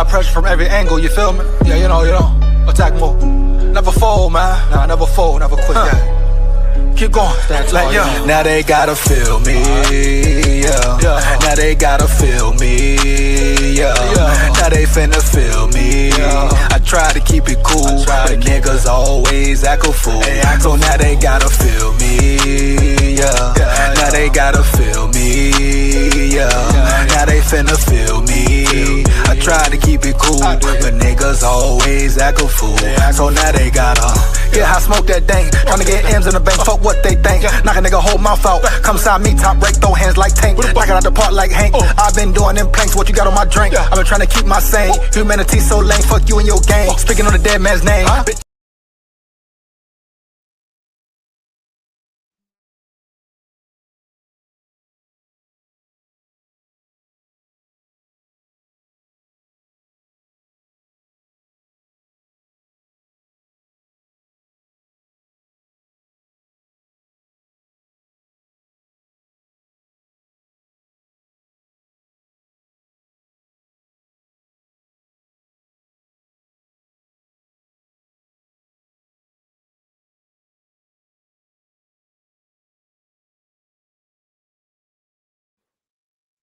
Apply pressure from every angle, you feel me? Yeah, you know, attack more. Never fold, man. Nah, never fold, never quit, yeah. Keep going, like, yeah. Now they gotta feel me, yeah. Now they gotta feel me, yeah. Now they finna feel me. I try to keep it cool, but niggas always act a fool. So now they gotta feel me, yeah. Now they gotta feel me, yeah. Now they finna feel me. I try to keep it cool, but niggas always act a fool. So now they gotta, yeah, I smoke that thing. Tryna get M's in the bank, fuck what they think. Knock a nigga whole mouth out. Come side me, top break, throw hands like Tank. Knock it out the park like Hank. I've been doing them planks, what you got on my drink? I've been trying to keep my sane. Humanity so lame, fuck you and your gang. Speaking on the dead man's name.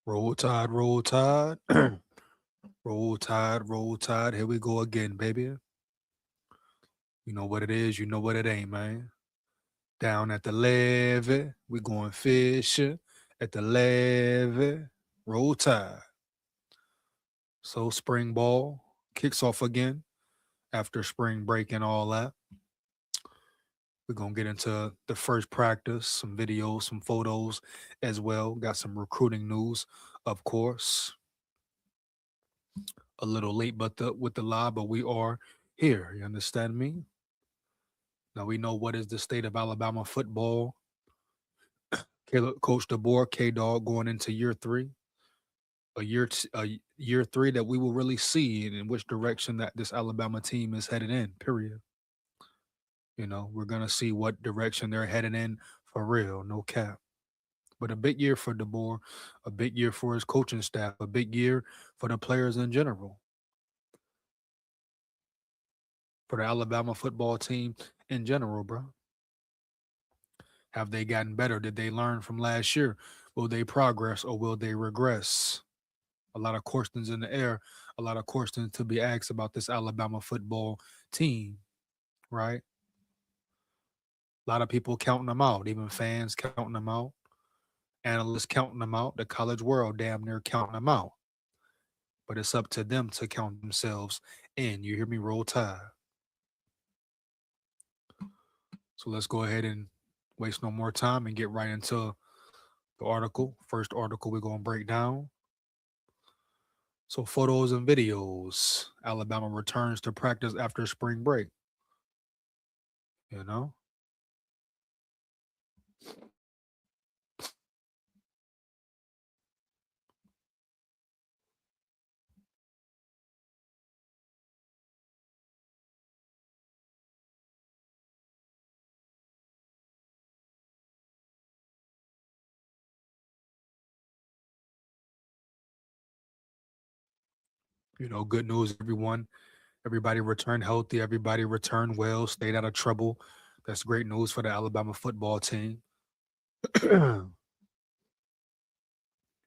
Roll Tide, roll tide. Roll tide, roll tide. Here we go again, baby. You know what it is, you know what it ain't, man. Down at the levee, we going fishing at the levee. Roll Tide. So spring ball kicks off again after spring break and all that. We're going to get into the first practice, some videos, some photos as well. Got some recruiting news, of course. A little late with the live, but we are here. You understand me? Now we know what is the state of Alabama football. Coach DeBoer, K-Dog going into year 3. A year 3 that we will really see in which direction that this Alabama team is headed in, period. You know, we're going to see what direction they're heading in for real, no cap. But a big year for DeBoer, a big year for his coaching staff, a big year for the players in general, for the Alabama football team in general, bro. Have they gotten better? Did they learn from last year? Will they progress or will they regress? A lot of questions in the air, a lot of questions to be asked about this Alabama football team, right? A lot of people counting them out, even fans counting them out, analysts counting them out, the college world damn near counting them out. But it's up to them to count themselves in. You hear me? Roll Tide. So let's go ahead and waste no more time and get right into the article. First article we're going to break down. So photos and videos. Alabama returns to practice after spring break. You know? You know, good news, everyone. Everybody returned healthy. Everybody returned well, stayed out of trouble. That's great news for the Alabama football team.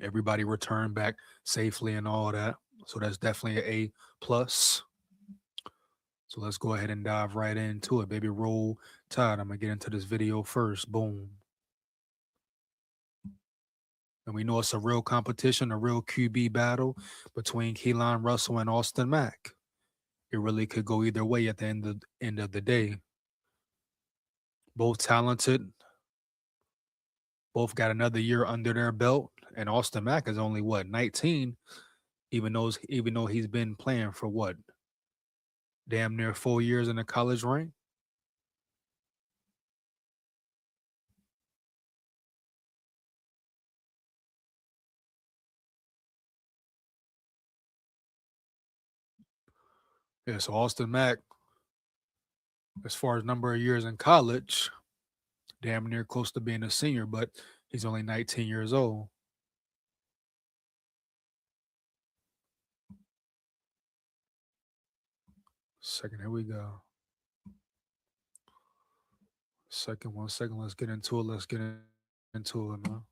Everybody returned back safely and all that. So that's definitely an A plus. So let's go ahead and dive right into it, baby. Roll Tide. I'm gonna get into this video first. Boom. And we know it's a real competition, a real QB battle between Keelan Russell and Austin Mack. It really could go either way at the end of the day. Both talented, both got another year under their belt, and Austin Mack is only 19, even though he's been playing for damn near 4 years in the college rank. Yeah, so Austin Mack, as far as number of years in college, damn near close to being a senior, but he's only 19 years old. Second, here we go. Second, 1 second. Let's get into it. Let's get into it, man.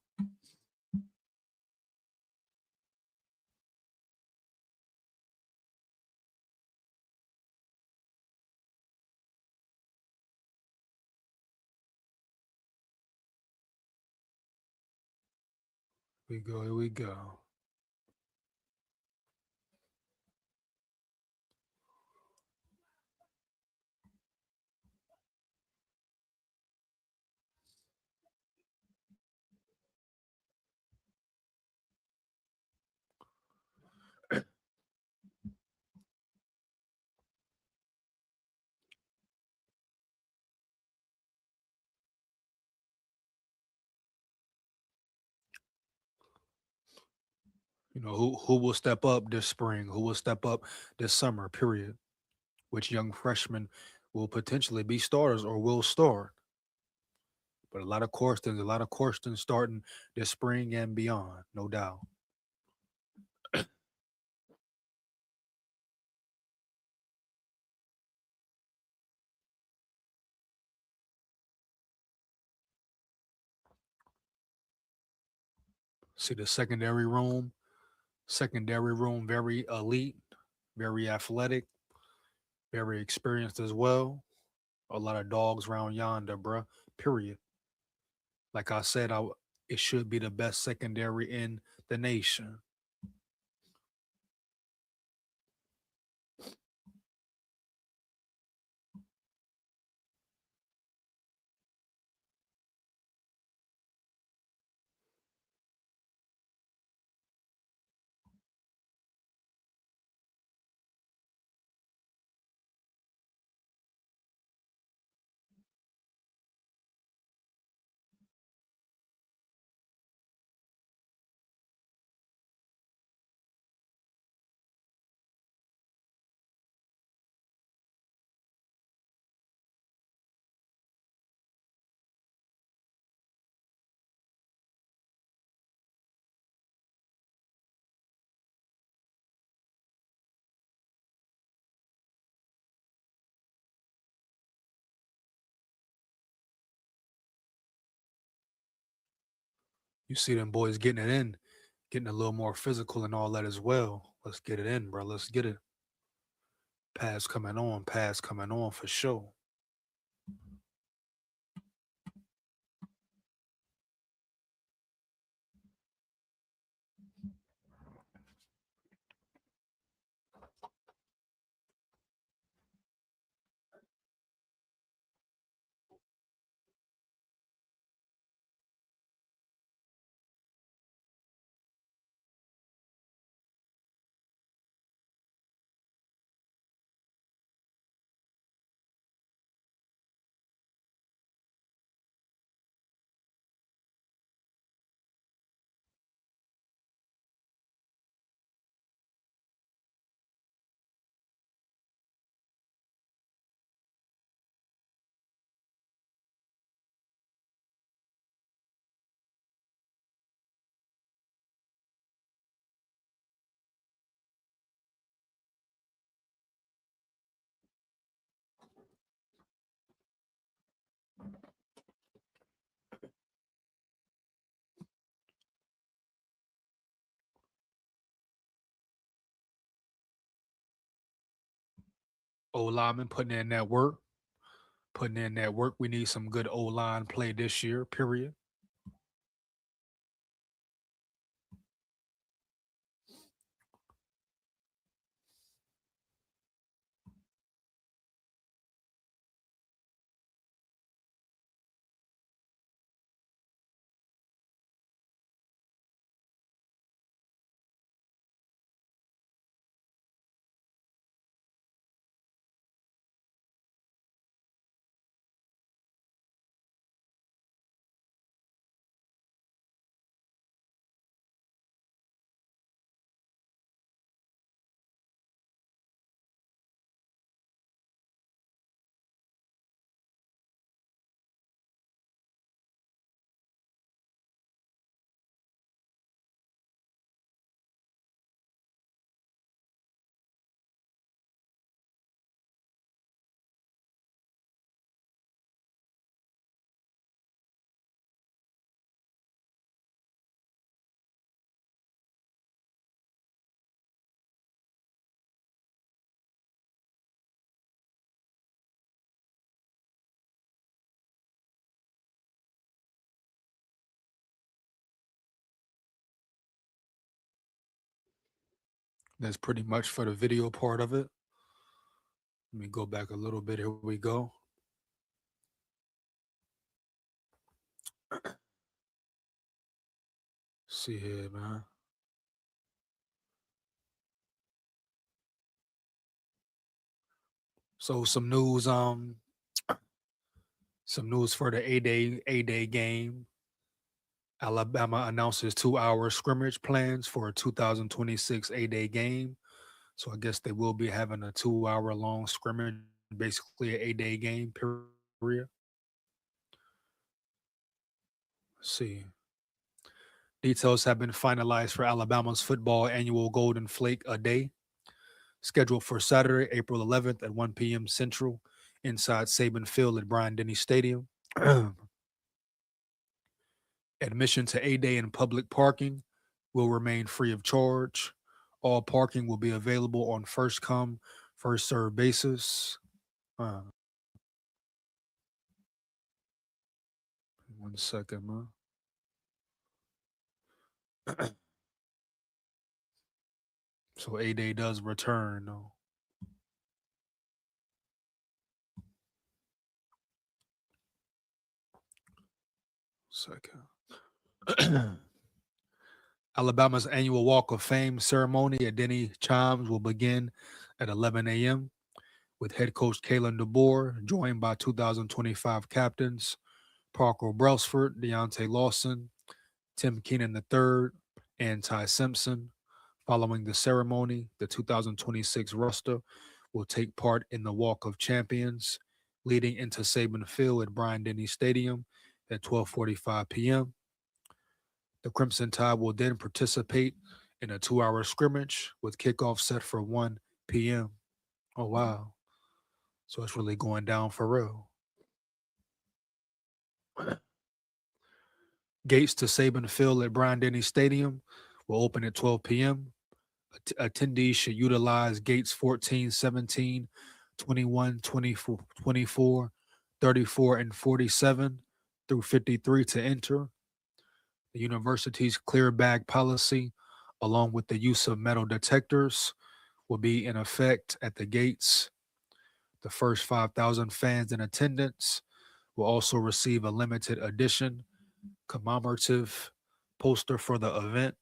Here we go. Here we go. Who will step up this spring? Who will step up this summer? Period. Which young freshmen will potentially be starters or will start? But a lot of questions starting this spring and beyond, no doubt. See the secondary room, very elite, very athletic, very experienced as well. A lot of dogs around yonder, bruh. Period. Like I said, it should be the best secondary in the nation. You see them boys getting it in, getting a little more physical and all that as well. Let's get it in, bro. Let's get it. Pass coming on for sure. O lineman putting in that work, putting in that work. We need some good O line play this year. Period. That's pretty much for the video part of it. Let me go back a little bit. Here we go. See here, man. So some news for the A-Day game. Alabama announces 2-hour scrimmage plans for a 2026 A-Day game. So I guess they will be having a 2-hour long scrimmage, basically an A-Day game, period. Let's see. Details have been finalized for Alabama's football annual Golden Flake a Day, scheduled for Saturday, April 11th at 1 p.m. Central, inside Saban Field at Bryant-Denny Stadium. Admission to A-Day and public parking will remain free of charge. All parking will be available on first come, first served basis. Uh, 1 second, man. So A-Day does return, though. Second. Alabama's annual Walk of Fame ceremony at Denny Chimes will begin at 11 a.m. with head coach Kalen DeBoer, joined by 2025 captains Parker Brailsford, Deontay Lawson, Tim Keenan III, and Ty Simpson. Following the ceremony, the 2026 roster will take part in the Walk of Champions, leading into Saban Field at Bryant-Denny Stadium at 12:45 p.m. The Crimson Tide will then participate in a 2-hour scrimmage with kickoff set for 1 p.m. Oh, wow. So it's really going down for real. Gates to Saban Field at Bryant-Denny Stadium will open at 12 p.m. Attendees should utilize gates 14, 17, 21, 24, 24, 34, and 47 through 53 to enter. The university's clear bag policy, along with the use of metal detectors, will be in effect at the gates. The first 5,000 fans in attendance will also receive a limited edition commemorative poster for the event.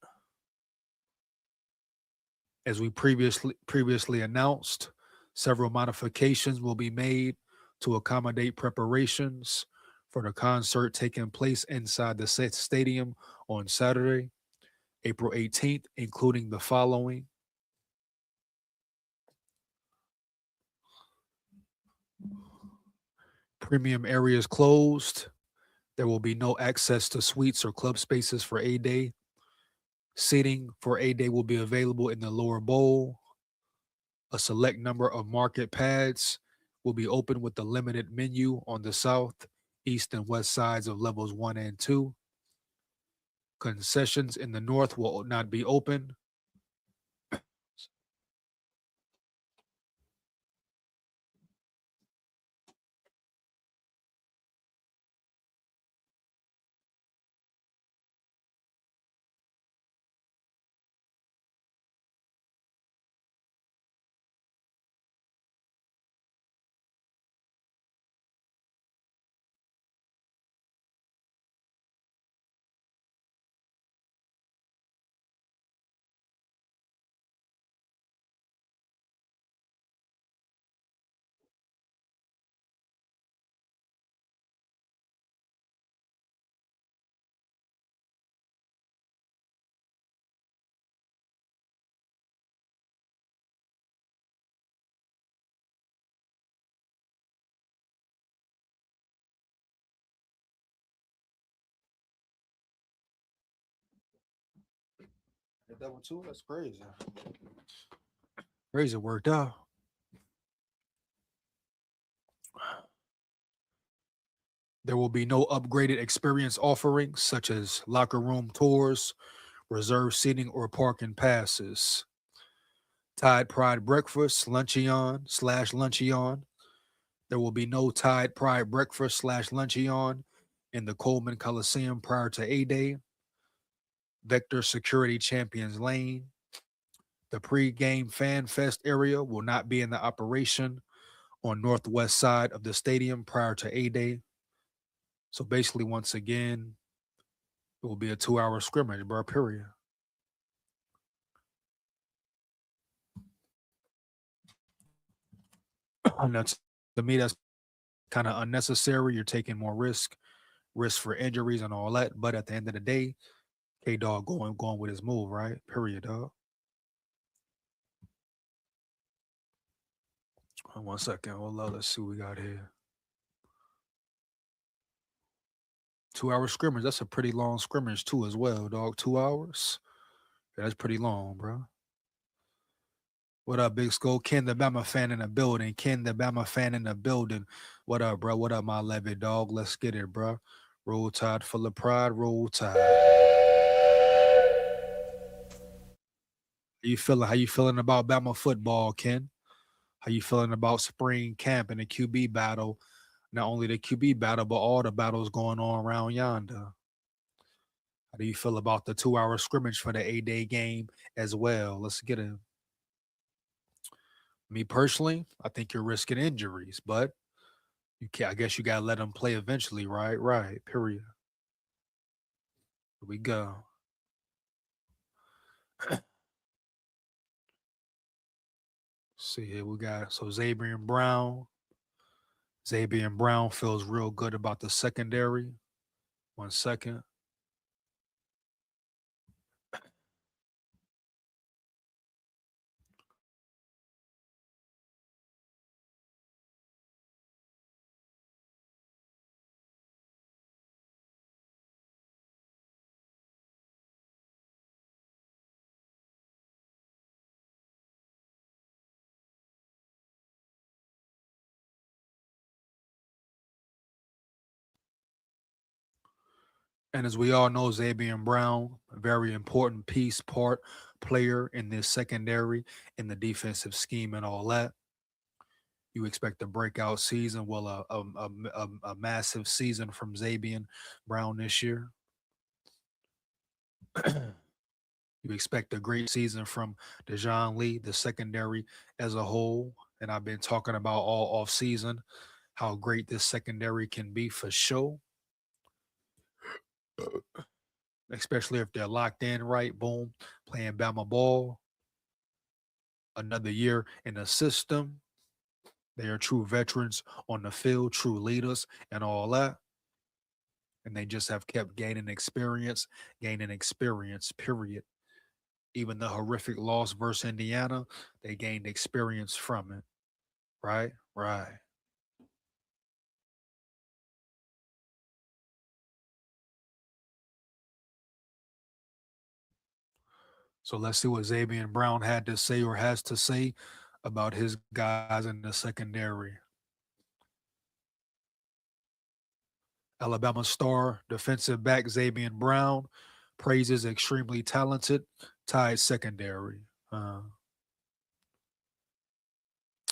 As we previously announced, several modifications will be made to accommodate preparations for the concert taking place inside the stadium on Saturday, April 18th, including the following. Premium areas closed. There will be no access to suites or club spaces for A-Day. Seating for A-Day will be available in the lower bowl. A select number of market pads will be open with a limited menu on the south, east, and west sides of levels 1 and 2. Concessions in the north will not be open. That one too? That's crazy. Crazy worked out. There will be no upgraded experience offerings such as locker room tours, reserved seating, or parking passes. Tide Pride Breakfast, Luncheon/Luncheon. There will be no Tide Pride Breakfast/Luncheon in the Coleman Coliseum prior to A-Day. Vector Security Champions Lane. The pre-game fan fest area will not be in the operation on northwest side of the stadium prior to A-Day. So basically, once again, it will be a 2-hour scrimmage, bro, period. And that's, to me, that's kind of unnecessary. You're taking more risk for injuries and all that. But at the end of the day, K Dog going with his move, right? Period, dog. 1 second. Hold on. Let's see what we got here. 2-hour scrimmage. That's a pretty long scrimmage too, as well, dog. 2 hours. Yeah, that's pretty long, bro. What up, Big Skull? Ken the Bama fan in the building. Ken the Bama fan in the building. What up, bro? What up, my levy dog? Let's get it, bro. Roll Tide full of pride. Roll Tide. How you feeling? How you feeling about Bama football, Ken? How you feeling about spring camp and the QB battle? Not only the QB battle, but all the battles going on around yonder. How do you feel about the 2-hour scrimmage for the A-Day game as well? Let's get it. Me personally, I think you're risking injuries, but you can, I guess you gotta let them play eventually, right? Right. Period. Here we go. See here, we got so Xavier Brown. Xavier Brown feels real good about the secondary. 1 second. And as we all know, Xavier Brown, a very important part, player in this secondary, in the defensive scheme and all that. You expect a breakout season, well, a massive season from Xavier Brown this year. You expect a great season from Dejon Lee, the secondary as a whole. And I've been talking about all off season how great this secondary can be for sure, especially if they're locked in right. Boom, playing Bama ball. Another year in the system. They are true veterans on the field, true leaders, and all that. And they just have kept gaining experience, period. Even the horrific loss versus Indiana, they gained experience from it. Right? Right. So let's see what Xavier Brown had to say or has to say about his guys in the secondary. Alabama star defensive back Xavier Brown praises extremely talented Tide secondary. Here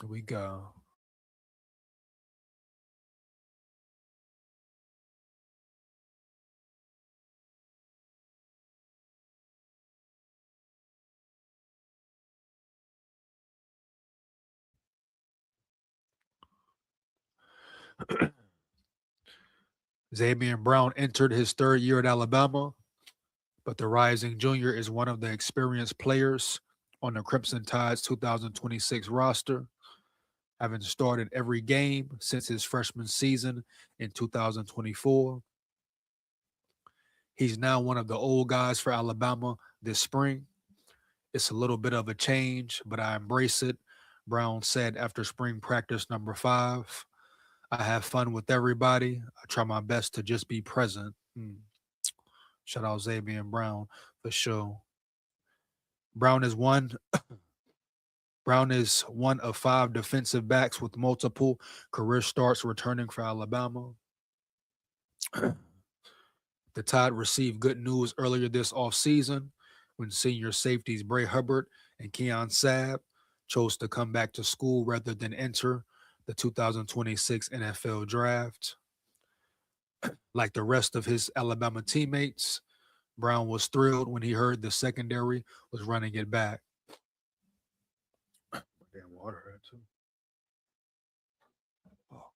we go. Xavier Brown entered his third year at Alabama, but the rising junior is one of the experienced players on the Crimson Tide's 2026 roster, having started every game since his freshman season in 2024. He's now one of the old guys for Alabama this spring. It's a little bit of a change, but I embrace it, Brown said after spring practice number 5. I have fun with everybody. I try my best to just be present. Shout out Xavier Brown for sure. Brown is one. Brown is one of 5 defensive backs with multiple career starts returning for Alabama. The Tide received good news earlier this offseason when senior safeties Bray Hubbard and Keon Sabb chose to come back to school rather than enter the 2026 NFL Draft. Like the rest of his Alabama teammates, Brown was thrilled when he heard the secondary was running it back. water here too. Oh,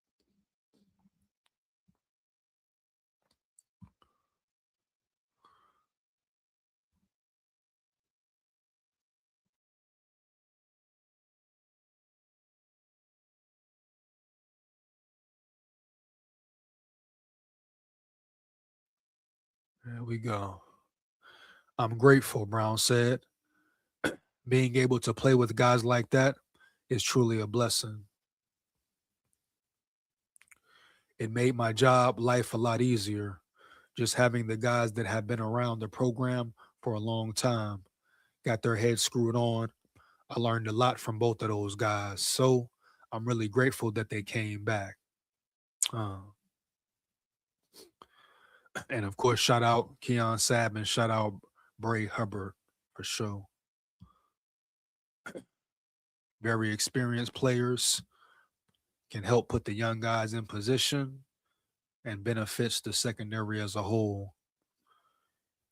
there we go. I'm grateful, Brown said. Being able to play with guys like that is truly a blessing. It made my job life a lot easier. Just having the guys that have been around the program for a long time, got their heads screwed on. I learned a lot from both of those guys. So I'm really grateful that they came back. Uh, and of course, shout out Keon Sabb and shout out Bray Hubbard for sure. Very experienced players can help put the young guys in position and benefits the secondary as a whole.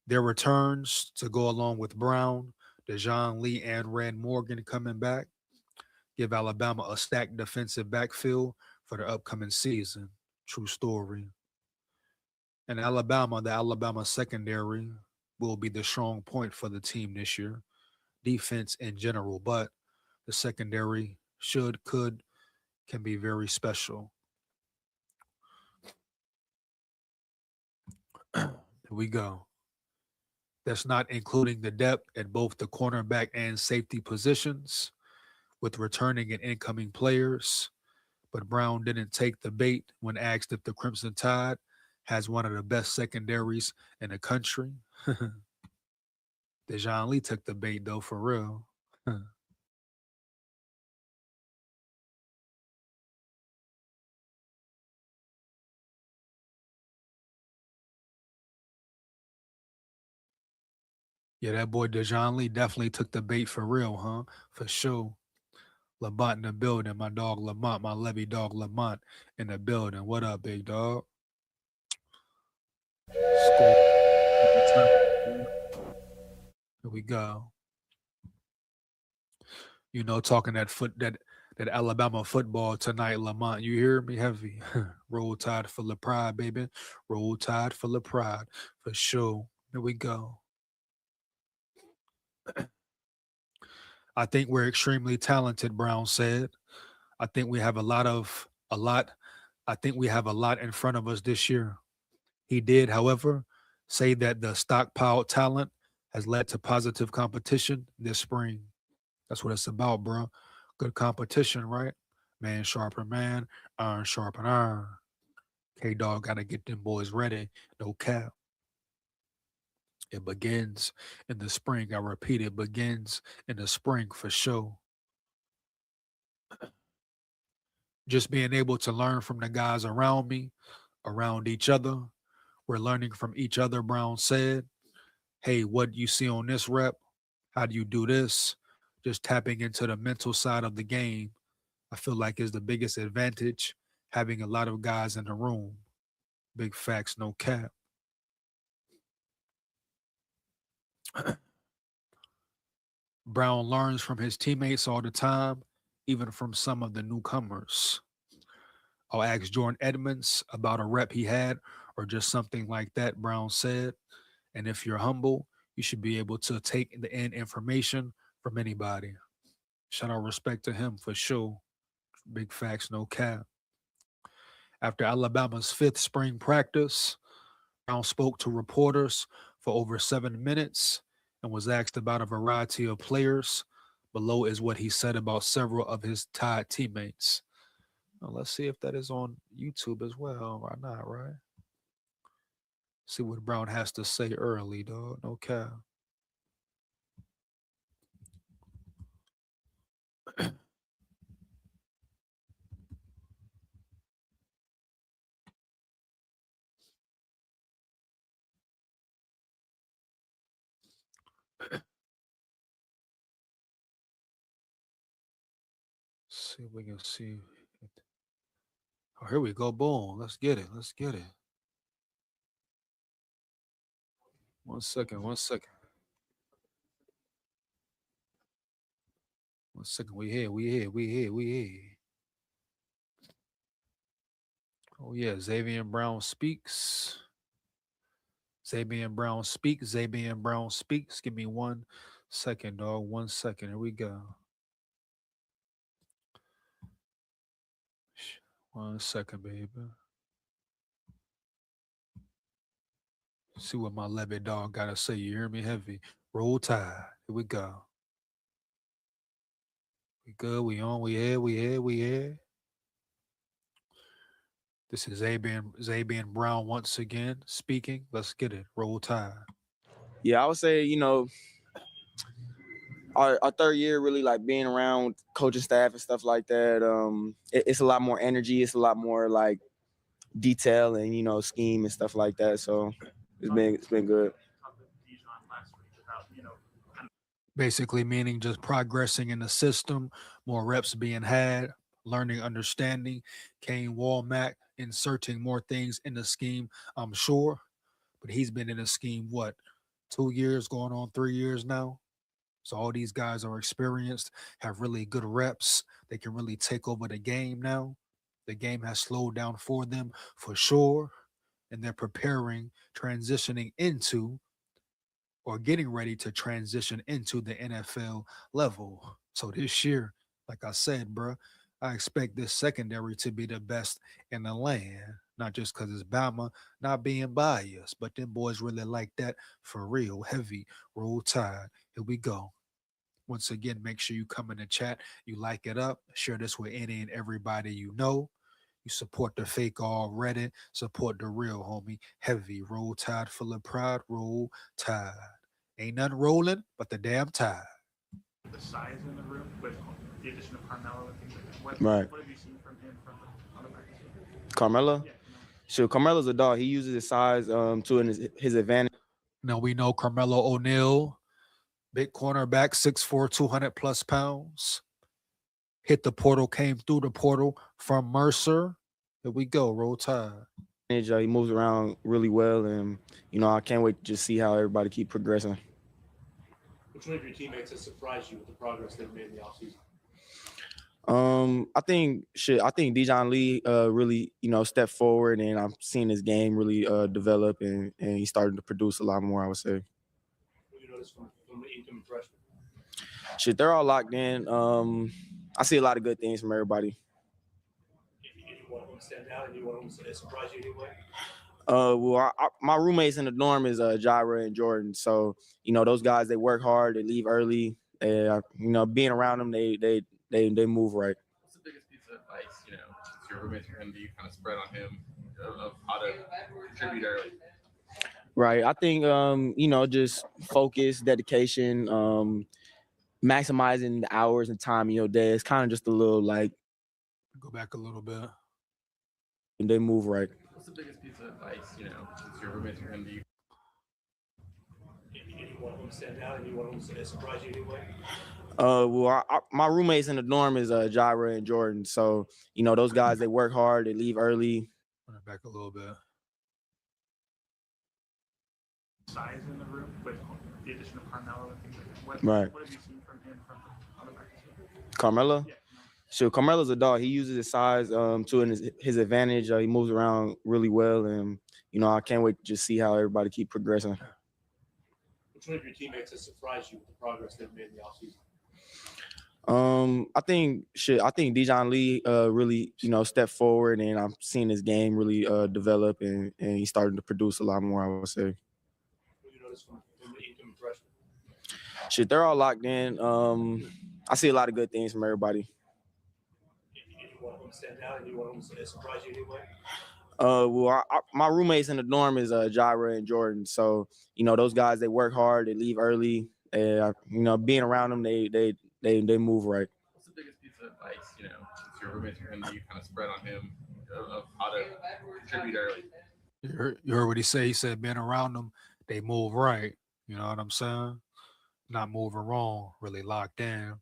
Their returns to go along with Brown, Dejon Lee, and Rand Morgan coming back give Alabama a stacked defensive backfield for the upcoming season. True story. And Alabama, the Alabama secondary will be the strong point for the team this year. Defense in general, but the secondary can be very special. Here we go. That's not including the depth at both the cornerback and safety positions with returning and incoming players. But Brown didn't take the bait when asked if the Crimson Tide has one of the best secondaries in the country. Dejon Lee took the bait, though, for real. Yeah, that boy Dejon Lee definitely took the bait for real, huh? For sure. Lamont in the building. My dog Lamont, my Levy dog Lamont in the building. What up, big dog? SKOL. Here we go. You know, talking that Alabama football tonight, Lamont. You hear me? Heavy. Roll Tide full of pride, baby. Roll Tide full of pride, for sure. Here we go. I think we're extremely talented, Brown said. I think we have a lot. I think we have a lot in front of us this year. He did, however, say that the stockpiled talent has led to positive competition this spring. That's what it's about, bro. Good competition, right? Man sharpen man, iron sharpen iron. K Dog got to get them boys ready. No cap. It begins in the spring. I repeat, it begins in the spring for sure. Just being able to learn from the guys around me, around each other. We're learning from each other, Brown said. Hey, what you see on this rep? How do you do this? Just tapping into the mental side of the game, I feel like is the biggest advantage, having a lot of guys in the room. Big facts, no cap. Brown learns from his teammates all the time, even from some of the newcomers. I'll ask Jordan Edmonds about a rep he had or just something like that, Brown said. And if you're humble, you should be able to take the in information from anybody. Shout out respect to him for sure. Big facts, no cap. After Alabama's fifth spring practice, Brown spoke to reporters for over 7 minutes and was asked about a variety of players. Below is what he said about several of his Tide teammates. Now, let's see if that is on YouTube as well. Why not, right? See what Brown has to say early, dog. No cap. See if we can see. Oh, here we go. Boom. Let's get it. Let's get it. 1 second. 1 second. second. We here. We here. We here. We here. Oh yeah, Xavier Brown speaks. Xavier Brown speaks. Xavier Brown speaks. Give me 1 second, dog. 1 second. Here we go. 1 second, baby. See what my levy dog gotta say. You hear me? Heavy. Roll Tide. Here we go. We good. We on. We here. We here. We here. This is Zabian Brown once again speaking. Let's get it. Roll Tide. Yeah, I would say, our third year really like being around coaching staff and stuff like that. It's a lot more energy. It's a lot more like detail and, scheme and stuff like that. So it's been good. Basically meaning just progressing in the system, more reps being had, learning, understanding. Kane Walmack inserting more things in the scheme, I'm sure. But he's been in the scheme, what, 2 years, going on 3 years now? So all these guys are experienced, have really good reps. They can really take over the game now. The game has slowed down for them for sure. And they're preparing, transitioning into or getting ready to transition into the NFL level. So this year, like I said, bro, I expect this secondary to be the best in the land. Not just because it's Bama, not being biased, but them boys really like that for real. Heavy, roll tide. Here we go. Once again, make sure you come in the chat, you like it up, share this with any and everybody you know. You support the fake already, support the real, homie. Heavy, roll tide, full of pride, roll tide. Ain't nothing rolling but the damn tide. The size in the room with the addition of Carmelo and things like that. Right. What have you seen from him from the other back? Carmelo? Yeah. Sure, Carmelo's a dog. He uses his size to his advantage. Now we know Carmelo O'Neal, big cornerback, 6'4", 200 plus pounds. Hit the portal, came through the portal from Mercer. Here we go, roll tide. He moves around really well, and I can't wait to just see how everybody keep progressing. Which one of your teammates has surprised you with the progress they've made in the offseason? I think Dijon Lee really stepped forward, and I'm seeing his game really develop, and he's starting to produce a lot more, I would say. What do you notice from the incoming freshmen? They're all locked in. I see a lot of good things from everybody. Any one of them stand out? Any one of them surprise you anyway? Well, my roommates in the dorm is Jira and Jordan. So those guys, they work hard, they leave early. Being around them, they move right. What's the biggest piece of advice, since your roommates are going to be kind of spread on him of how to contribute early? Right. I think just focus, dedication, maximizing the hours and time in your day. It's kind of just a little like go back a little bit. And they move right. What's the biggest piece of advice, since your roommates are going to be? Any one of them stand out? Any one of them surprise you anyway? Well, my roommates in the dorm is Jira and Jordan. So those guys, they work hard, they leave early. Back a little bit. Size in the room with the addition of Carmelo and things like that. Right. What have you seen from him from the other back? Carmelo? Yeah. Sure, Carmelo's a dog. He uses his size to his advantage. He moves around really well, and I can't wait to just see how everybody keep progressing. Which one of your teammates has surprised you with the progress they've made in the offseason? I think Dijon Lee really stepped forward, and I'm seeing his game really develop, and he's starting to produce a lot more, I would say. What do you notice from the incoming freshmen? They're all locked in. I see a lot of good things from everybody. Any one of them stand out? Any one of them surprise you anyway? Well, my roommates in the dorm is Jira and Jordan. So those guys, they work hard, they leave early. Being around them, they move right. What's the biggest piece of advice, since your roommates are going to be kind of spread on him of how to contribute early? You heard what he said. He said, being around them, they move right. You know what I'm saying? Not moving wrong, really locked in.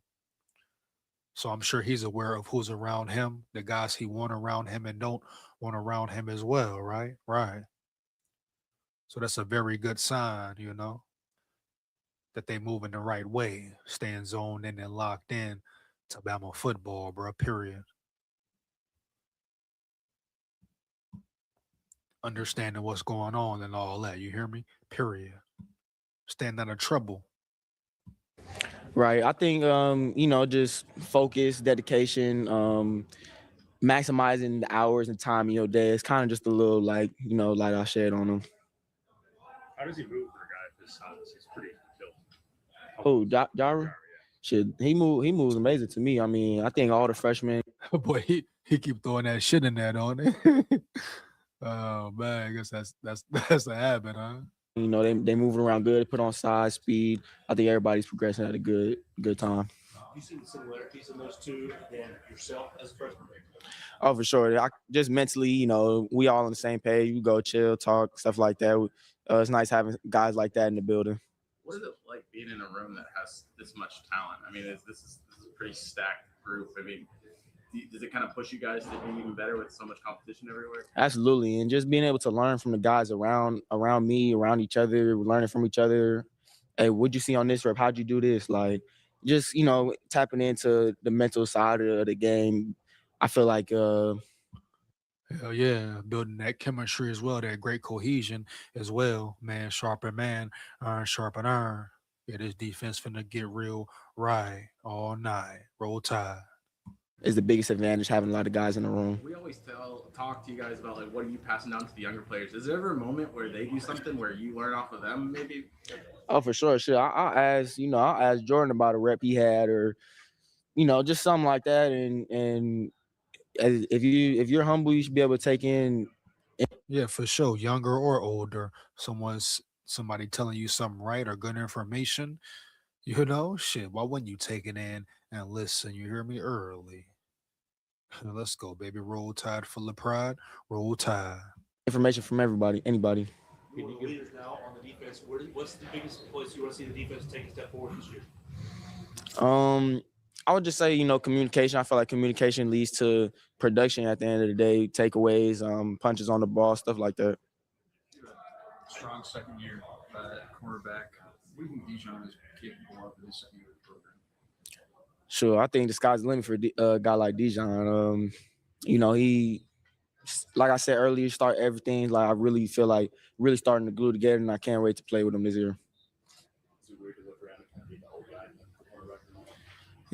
So I'm sure he's aware of who's around him, the guys he want around him and don't want around him as well, right? Right. So that's a very good sign, that they move in the right way, staying zoned in and locked in. It's Alabama football, bro. Period. Understanding what's going on and all that. You hear me? Period. Staying out of trouble. Right. I think just focus, dedication, maximizing the hours and time in your day. It's kind of just a little light I shed on them. How does he move for a guy of his size? He's pretty built. Oh, Jaru? Shit, he moves amazing to me. I mean, I think all the freshmen. Boy, he keep throwing that shit in there, don't he? Oh man, I guess that's a habit, huh? They moving around good. They put on size, speed. I think everybody's progressing at a good time. You see the similarities in those two and yourself as a freshman? Oh, for sure. Just mentally, we all on the same page. We go chill, talk, stuff like that. It's nice having guys like that in the building. What is it like being in a room that has this much talent? I mean, this is a pretty stacked group. I mean, does it kind of push you guys to be even better with so much competition everywhere? Absolutely, and just being able to learn from the guys around me, around each other, learning from each other. Hey, what'd you see on this rep? How'd you do this? Like, just tapping into the mental side of the game. I feel like Hell yeah, building that chemistry as well, that great cohesion as well. Man sharpen man, iron sharpen iron. Yeah, this defense finna get real right all night. Roll Tide. is the biggest advantage having a lot of guys in the room. We always talk to you guys about like what are you passing down to the younger players? Is there ever a moment where they do something where you learn off of them maybe? Oh, for sure. I'll ask Jordan about a rep he had or just something like that. And if you're humble, you should be able to take in. Yeah, for sure. Younger or older. Somebody telling you something right or good information. Shit. Why wouldn't you take it in and listen? You hear me early. Let's go, baby. Roll Tide full of pride. Roll Tide. Information from anybody. You are leaders now on the defense. What's the biggest place you want to see the defense take a step forward this year? I would just say, communication. I feel like communication leads to production at the end of the day, takeaways, punches on the ball, stuff like that. Strong second year quarterback. What do you think Dijon is capable of in his second year of the program? Sure. I think the sky's the limit for a guy like Dijon. He, like I said earlier, start everything. Like I really feel like really starting to glue together, and I can't wait to play with him this year.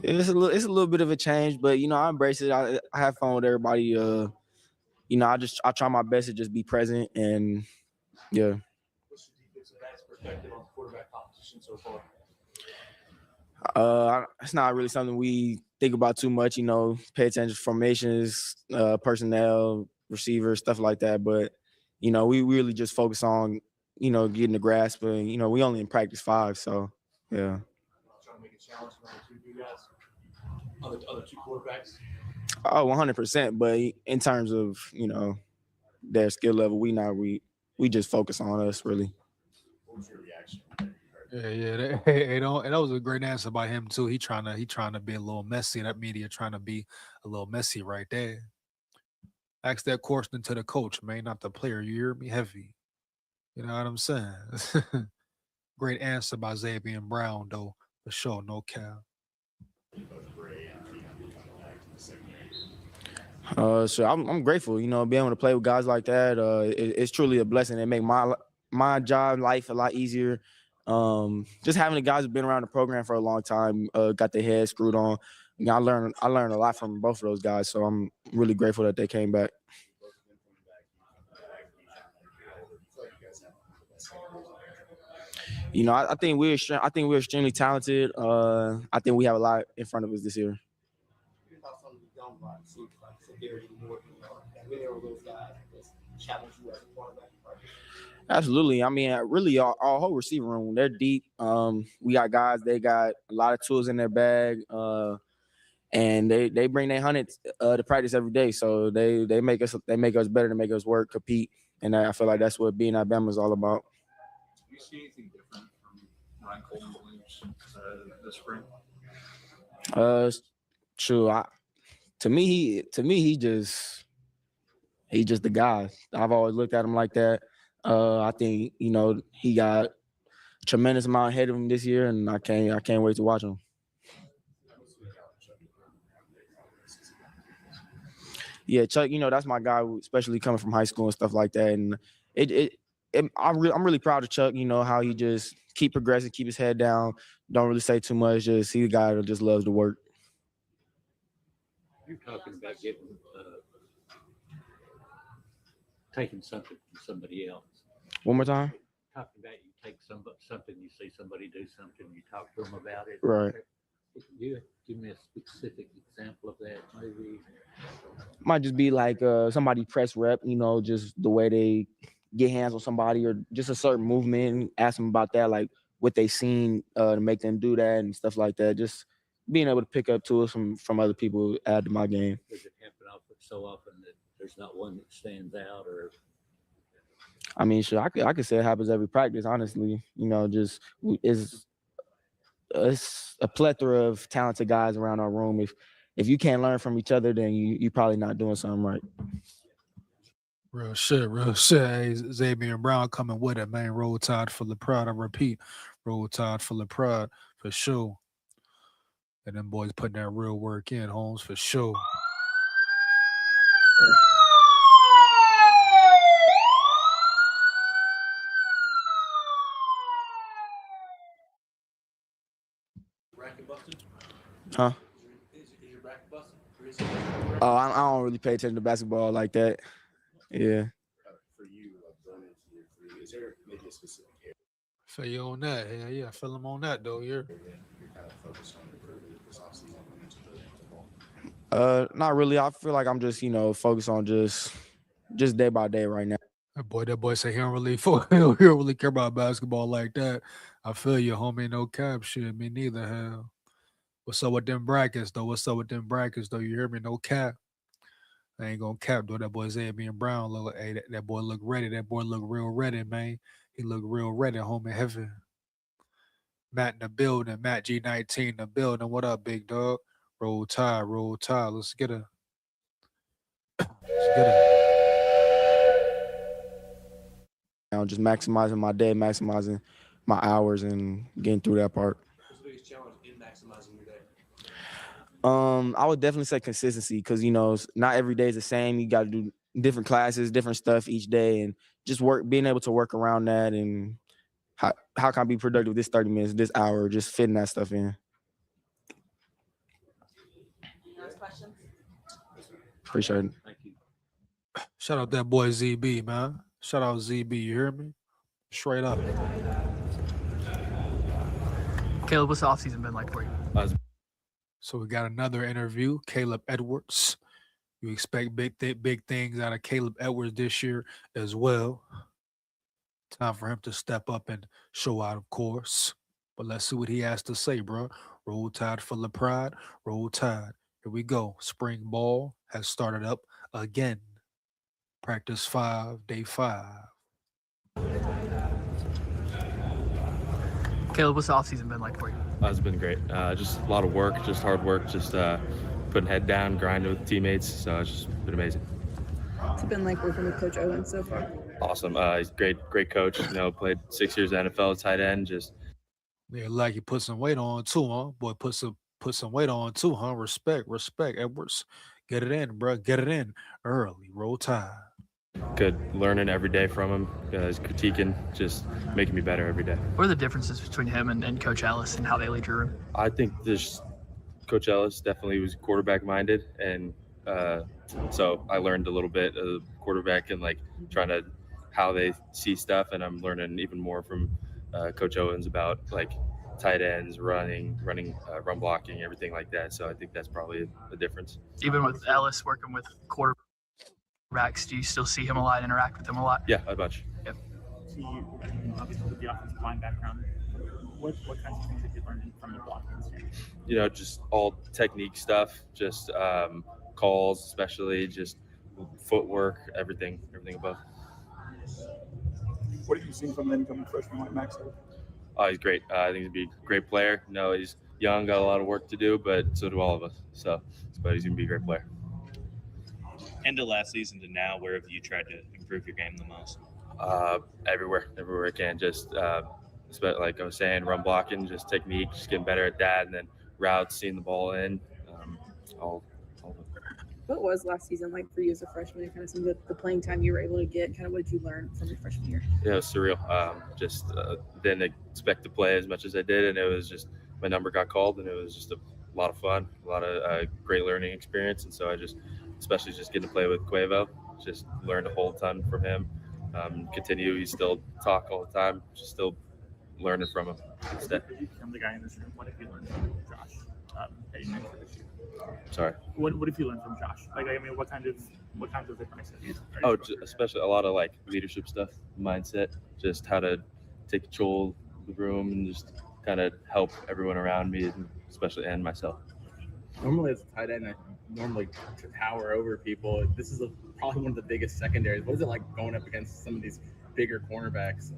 It's a little bit of a change, but I embrace it. I have fun with everybody. I try my best to just be present and yeah. What's your defensive back's perspective on the quarterback competition so far? It's not really something we think about too much. Pay attention to formations, personnel, receivers, stuff like that. But we really just focus on getting the grasp. And we only in practice 5, so yeah. Trying to make a challenge around the 2 new guys, other 2 quarterbacks. Oh, 100%. But in terms of their skill level, we just focus on us really. What was your reaction? Yeah. And that was a great answer by him too. He trying to be a little messy. That media trying to be a little messy right there. Ask that question to the coach, man, not the player. You hear me? Heavy. You know what I'm saying? Great answer by Xavier Brown, though, for sure. No cap. So I'm grateful, being able to play with guys like that. It's truly a blessing. It make my job life a lot easier. Just having the guys who've been around the program for a long time, got their heads screwed on. I learned a lot from both of those guys, so I'm really grateful that they came back. I think we're extremely talented. I think we have a lot in front of us this year. Absolutely. I mean, really, our whole receiver room, they're deep. We got guys, they got a lot of tools in their bag, and they bring their hundreds to practice every day. So they make us better, to make us work, compete, and I feel like that's what being at Bama is all about. Do you see anything different from Ryan Coleman-Williams this spring? True. To me, he's just the guy. I've always looked at him like that. I think he got a tremendous amount ahead of him this year, and I can't wait to watch him. Yeah, Chuck, that's my guy, especially coming from high school and stuff like that. And I'm really proud of Chuck, how he just keep progressing, keep his head down, don't really say too much, just he the guy that just loves to work. You're talking about taking something from somebody else. One more time. Talking about you take something, you see somebody do something, you talk to them about it. Right. You give me a specific example of that, maybe. Might just be like somebody press rep, just the way they get hands on somebody or just a certain movement. Ask them about that, like what they seen to make them do that and stuff like that. Just being able to pick up tools from other people add to my game. Does it happen so often that there's not one that stands out? Or I mean, sure, I could say it happens every practice, honestly. Just it's a plethora of talented guys around our room. If you can't learn from each other, then you're probably not doing something right. Real shit, real shit. Hey, Xavier Brown coming with it, man. Roll Tide full of pride. I repeat, Roll Tide full of pride for sure. And them boys putting that real work in, Holmes, for sure. Racket busted? Huh? Is your racket busted? Oh, I don't really pay attention to basketball like that. Yeah. For you, going into year 3, is there maybe a specific area? Feel you on that. Yeah, I feel him on that, though. You're kind of focused on improving this offseason going into the ball? Not really. I feel like I'm just, focused on just day by day right now. That boy say he don't really care about basketball like that. I feel you, homie. No cap shit. Me neither, hell. What's up with them brackets, though? You hear me? No cap. I ain't gonna cap, though. That boy Xavier Brown look. Hey, that boy look ready. That boy look real ready, man. He look real ready, homie. Heaven. Matt in the building. Matt G19 in the building. What up, big dog? Roll Tide. Let's get her. Now just maximizing my day, maximizing my hours, and getting through that part. What's the biggest challenge in maximizing your day? I would definitely say consistency because, not every day is the same. You got to do different classes, different stuff each day, and just being able to work around that and how can I be productive this 30 minutes, this hour, just fitting that stuff in. Last questions? Appreciate it. Thank you. Shout out that boy ZB, man. Shout out ZB, you hear me? Straight up. Caleb, what's the offseason been like for you? So we got another interview, Caleb Edwards. You expect big things out of Caleb Edwards this year as well. Time for him to step up and show out, of course. But let's see what he has to say, bro. Roll Tide full of pride. Roll Tide. Here we go. Spring ball has started up again. Practice 5, day 5. Caleb, what's the offseason been like for you? It's been great. Just a lot of work, just hard work, just putting head down, grinding with teammates. So it's just been amazing. What's it been like working with Coach Owen so far? Awesome. He's great coach. Played 6 years NFL tight end. Just Yeah, like he put some weight on too, huh? Boy, put some weight on too, huh? Respect, Edwards. Get it in, bro. Get it in early. Roll Tide. good learning every day from him. He's critiquing, just making me better every day. What are the differences between him and Coach Ellis and how they lead your room? I think Coach Ellis definitely was quarterback minded, and so I learned a little bit of quarterback and like trying to how they see stuff, and I'm learning even more from Coach Owens about like tight ends, run run blocking, everything like that. So I think that's probably the difference. Even with Ellis working with quarterbacks, do you still see him a lot, interact with him a lot? Yeah, a bunch. Yep. So you, obviously with the offensive line background, what kinds of things have you learned from the blocking this year? Just all technique stuff, just calls, especially just footwork, everything above. What have you seen from them coming freshman like Max? Oh, he's great. I think he'd be a great player. He's young, got a lot of work to do, but so do all of us. But he's going to be a great player. End of last season to now, where have you tried to improve your game the most? Everywhere I can. Just like I was saying, run blocking, just technique, just getting better at that, and then routes, seeing the ball in, all of it. What was last season like for you as a freshman and kind of some of the playing time you were able to get? Kind of what did you learn from your freshman year? Yeah, it was surreal. Just didn't expect to play as much as I did, and it was just my number got called, and it was just a lot of fun, a lot of great learning experience. And so I just, especially just getting to play with Quavo, just learned a whole ton from him. Continue, he still talk all the time, just still learning from him. Instead. If you become the guy in this room, what have you learned from Josh heading into this year? Sorry. What have you learned from Josh? Like, I mean, what kinds of advice have you? Especially a lot of like leadership stuff, mindset, just how to take control of the room and just kind of help everyone around me, especially and myself. Normally as a tight end, I normally tower over people. This is probably one of the biggest secondaries. What is it like going up against some of these bigger cornerbacks?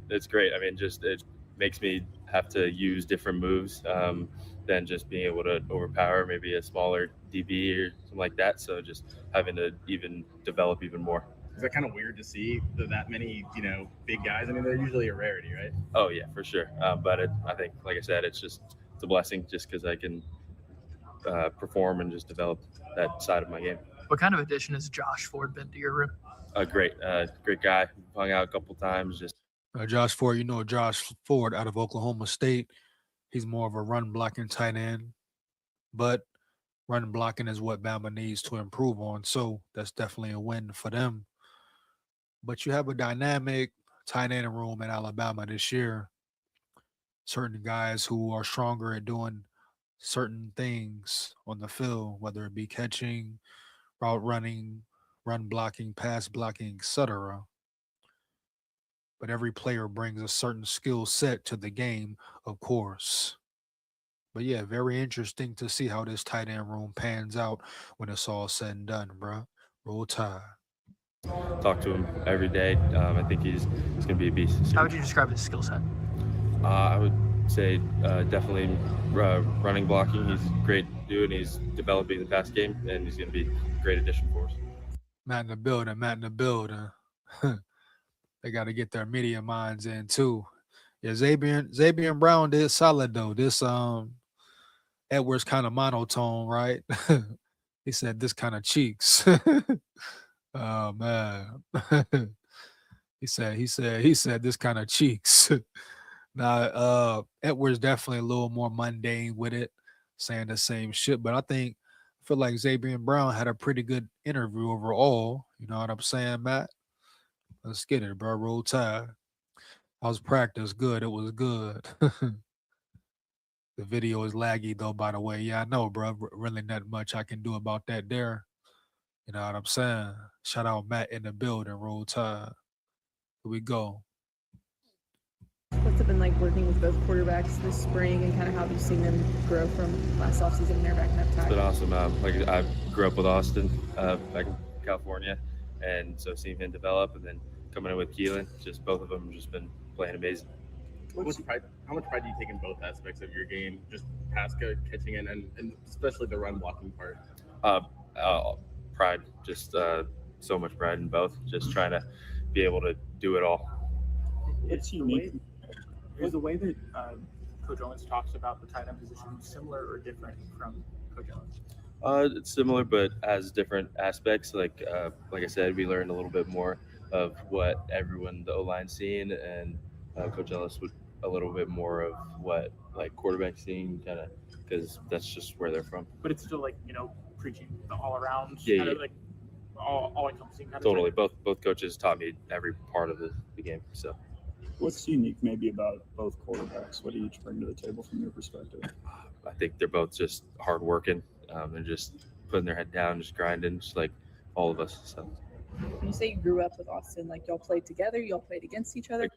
It's great. I mean, just it makes me have to use different moves than just being able to overpower maybe a smaller DB or something like that. So just having to even develop even more. Is that kind of weird to see that many, big guys? I mean, they're usually a rarity, right? Oh yeah, for sure. But I think, like I said, it's a blessing just because I can perform and just develop that side of my game. What kind of addition has Josh Ford been to your room? Great guy. Hung out a couple times. Just Josh Ford, Josh Ford out of Oklahoma State. He's more of a run blocking tight end, but run blocking is what Bama needs to improve on. So that's definitely a win for them. But you have a dynamic tight end room in Alabama this year. Certain guys who are stronger at doing certain things on the field, whether it be catching, route running, run blocking, pass blocking, etc. But every player brings a certain skill set to the game, of course. But yeah, very interesting to see how this tight end room pans out when it's all said and done, bro. Roll Tide. Talk to him every day. I think he's going to be a beast. How would you describe his skill set? I would say definitely running blocking. He's a great dude, and he's developing the pass game, and he's going to be a great addition for us. Matt in the building. They got to get their media minds in too. Yeah, Xavier Brown did solid though. This Edwards kind of monotone, right? He said this kind of cheeks. Oh man. he said this kind of cheeks. Now Edwards definitely a little more mundane with it, saying the same shit. But I feel like Xavier Brown had a pretty good interview overall. You know what I'm saying, Matt? Let's get it, bro. Roll Tide. How's practice? Good. It was good. The video is laggy, though, by the way. Yeah, I know, bro. Really not much I can do about that there. You know what I'm saying? Shout out Matt in the building. Roll Tide. Here we go. What's it been like working with both quarterbacks this spring, and kind of how have you seen them grow from last offseason and they're back in that It's time? been awesome. I grew up with Austin back in California, and so seeing him develop and then coming in with Keelan, just both of them have just been playing amazing. How much pride do you take in both aspects of your game, just pass catching and especially the run blocking part? Pride, just so much pride in both, just trying to be able to do it all. It's unique. Is the way that Coach Owens talks about the tight end position similar or different from Coach Owens? It's similar, but has different aspects. Like I said, we learned a little bit more of what everyone, the O-line's seeing, and Coach Ellis would a little bit more of what like quarterback seeing, kind of, because that's just where they're from. But it's still like, preaching the all around, like all encompassing kind Totally. of thing. Both coaches taught me every part of the game. So. What's unique maybe about both quarterbacks? What do you each bring to the table from your perspective? I think they're both just hardworking and just putting their head down, just grinding, just like all of us. So. When you say you grew up with Austin, like y'all played together, y'all played against each other?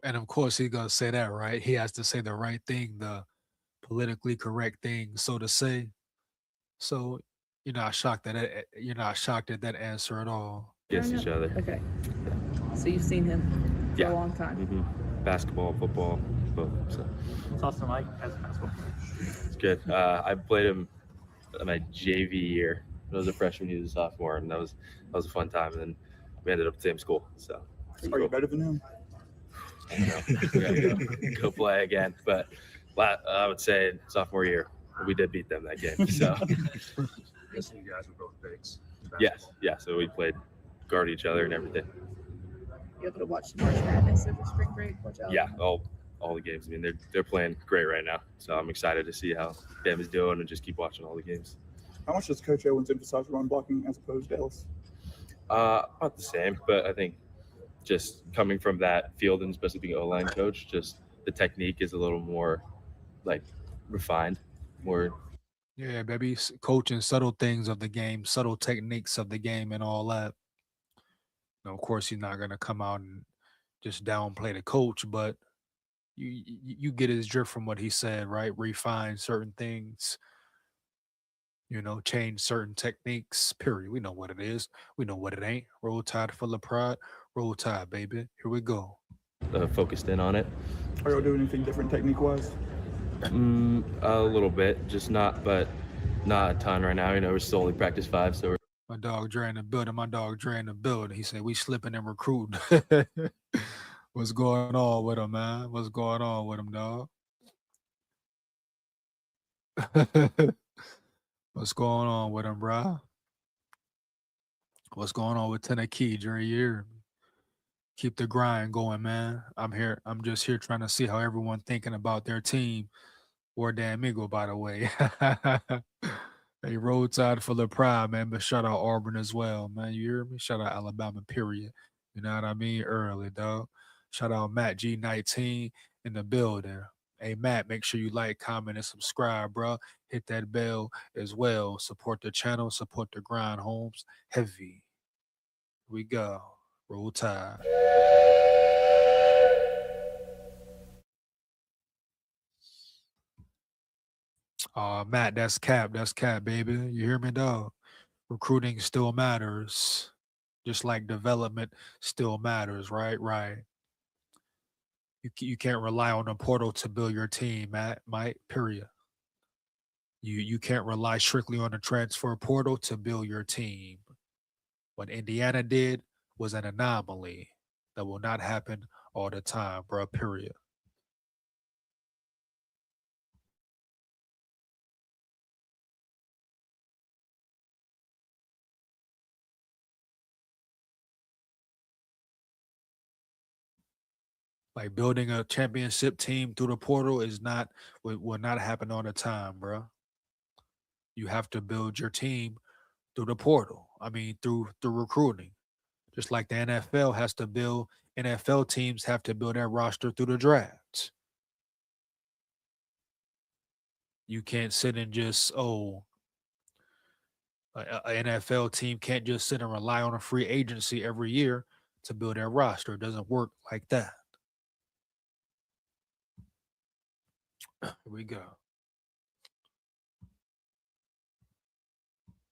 And of course he's gonna say that, right? He has to say the right thing, the politically correct thing, so to say. So you're not shocked at that answer at all. Against each other. Okay. So you've seen him for a long time. Mm-hmm. Basketball, football, both. So. It's Austin like as a basketball player. It's good. I played him in my JV year. I was a freshman, he was a sophomore, and that was a fun time. And then we ended up at the same school. So. Are you better than him? I don't know. We gotta go play again. But I would say sophomore year, we did beat them that game. So. I'm guessing you guys were both bigs. in Yes, basketball. yeah. So we played guard each other and everything. You able to watch March Madness over spring break? Watch out. Yeah, all the games. I mean, they're playing great right now. So I'm excited to see how Bam is doing and just keep watching all the games. How much does Coach Owens emphasize run blocking as opposed to else? About the same, but I think just coming from that field and especially being O-line coach, just the technique is a little more like refined, more. Yeah, baby, coaching subtle things of the game, subtle techniques of the game, and all that. Now, of course, he's not gonna come out and just downplay the coach, but you get his drift from what he said, right? Refine certain things, change certain techniques. Period. We know what it is. We know what it ain't. Roll Tide full of pride. Roll Tide, baby. Here we go. Focused in on it. Are you doing anything different technique-wise? A little bit, just not a ton right now. We're still only practice 5, so My dog Dre in the building. My dog Dre in the building. He said we slipping and recruiting. What's going on with him, man? What's going on with him, dog? What's going on with him, bro? What's going on with Tennessee, Dre? You keep the grind going, man. I'm here. I'm just here trying to see how everyone thinking about their team. Or Dan Migo, by the way. Hey, Road Tide full of pride, man. But shout out Auburn as well, man. You hear me? Shout out Alabama, period. You know what I mean? Early, dog. Shout out Matt G19 in the building. Hey, Matt, make sure you like, comment, and subscribe, bro. Hit that bell as well. Support the channel, support the grind, Holmes. Heavy. Here we go. Roll Tide. Matt, that's cap. That's cap, baby. You hear me, dog? Recruiting still matters. Just like development still matters, right? Right. You can't rely on a portal to build your team, Matt. Mike, period. You can't rely strictly on the transfer portal to build your team. What Indiana did was an anomaly that will not happen all the time, bro. Period. Like building a championship team through the portal will not happen all the time, bro. You have to build your team through the portal. I mean, through recruiting. Just like the NFL has to build, NFL teams have to build their roster through the drafts. You can't sit and just, an NFL team can't just sit and rely on a free agency every year to build their roster. It doesn't work like that. Here we go.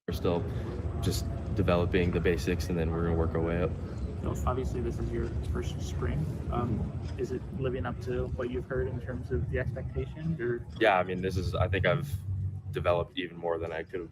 we're still just developing the basics, and then we're gonna work our way up. Obviously, this is your first spring. Is it living up to what you've heard in terms of the expectations? Or Yeah, I mean, I think I've developed even more than I could have.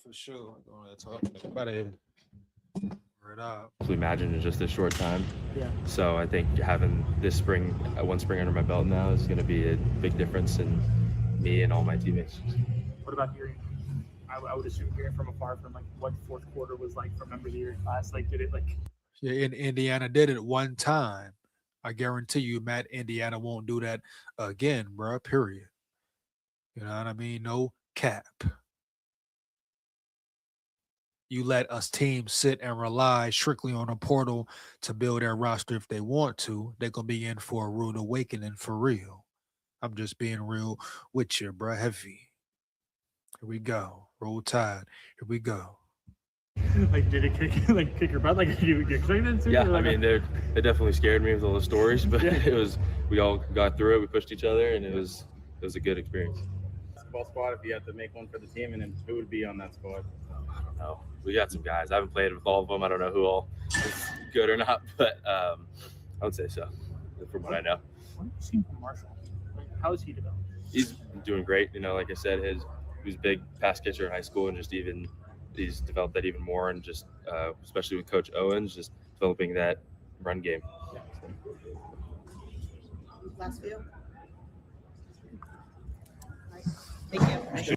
For sure. I'm gonna talk about it. Word up. Imagine in just a short time. Yeah. So I think having this spring, one spring under my belt now, is going to be a big difference in me and all my teammates. What about hearing? I would assume hearing from afar from like what fourth quarter was like for members of your class. Like, did it like? Yeah, in Indiana did it one time. I guarantee you, Matt, Indiana won't do that again, bro. Period. You know what I mean? No cap. you let us teams sit and rely strictly on a portal to build their roster if they want to, they're gonna be in for a rude awakening for real. I'm just being real with you, bro. Heavy. Here we go. Roll Tide. Here we go. Like, did it kick your butt? Like, did you get excited to? Yeah, Or I like, mean, they definitely scared me with all the stories, but Yeah. we all got through it. We pushed each other, and it was a good experience. Basketball squad, if you had to make one for the team, and then who would be on that squad? I don't know. We got some guys. I haven't played with all of them. I don't know who all is good or not, but I would say so, from what I know. What have you seen from Marshall? Like, how is he developed? He's doing great. You know, like I said, he was a big pass catcher in high school, and he's developed that even more, and just especially with Coach Owens, just developing that run game. Last few. Thank you.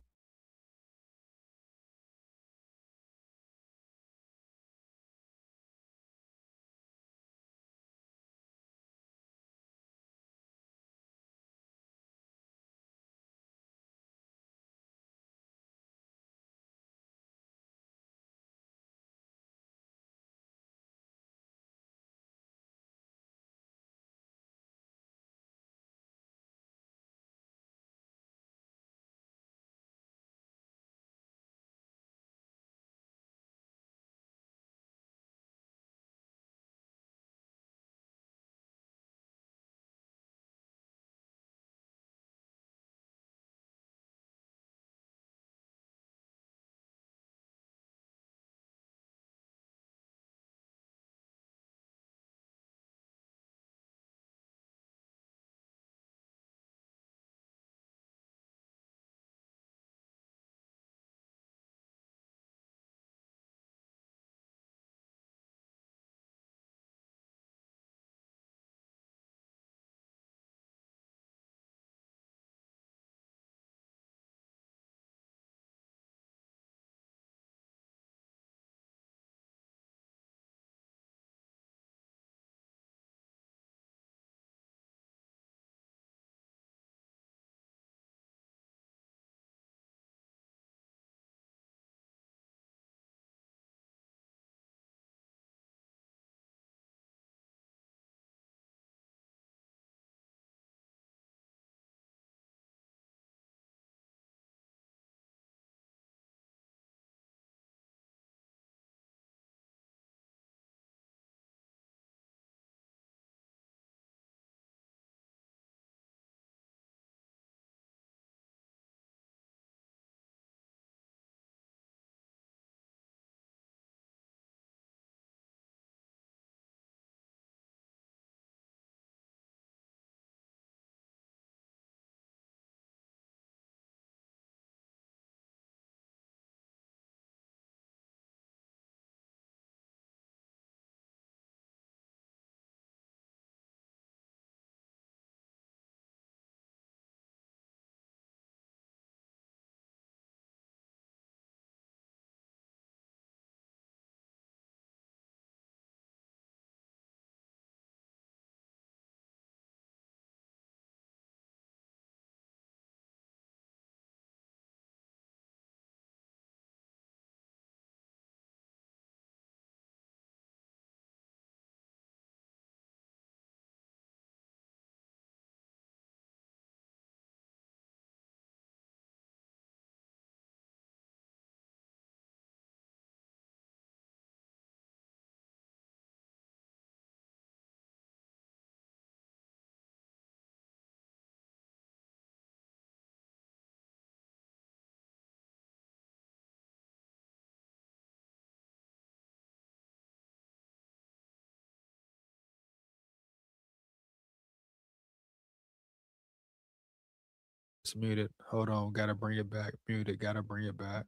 It's muted. Hold on. Gotta bring it back. Muted. Gotta bring it back.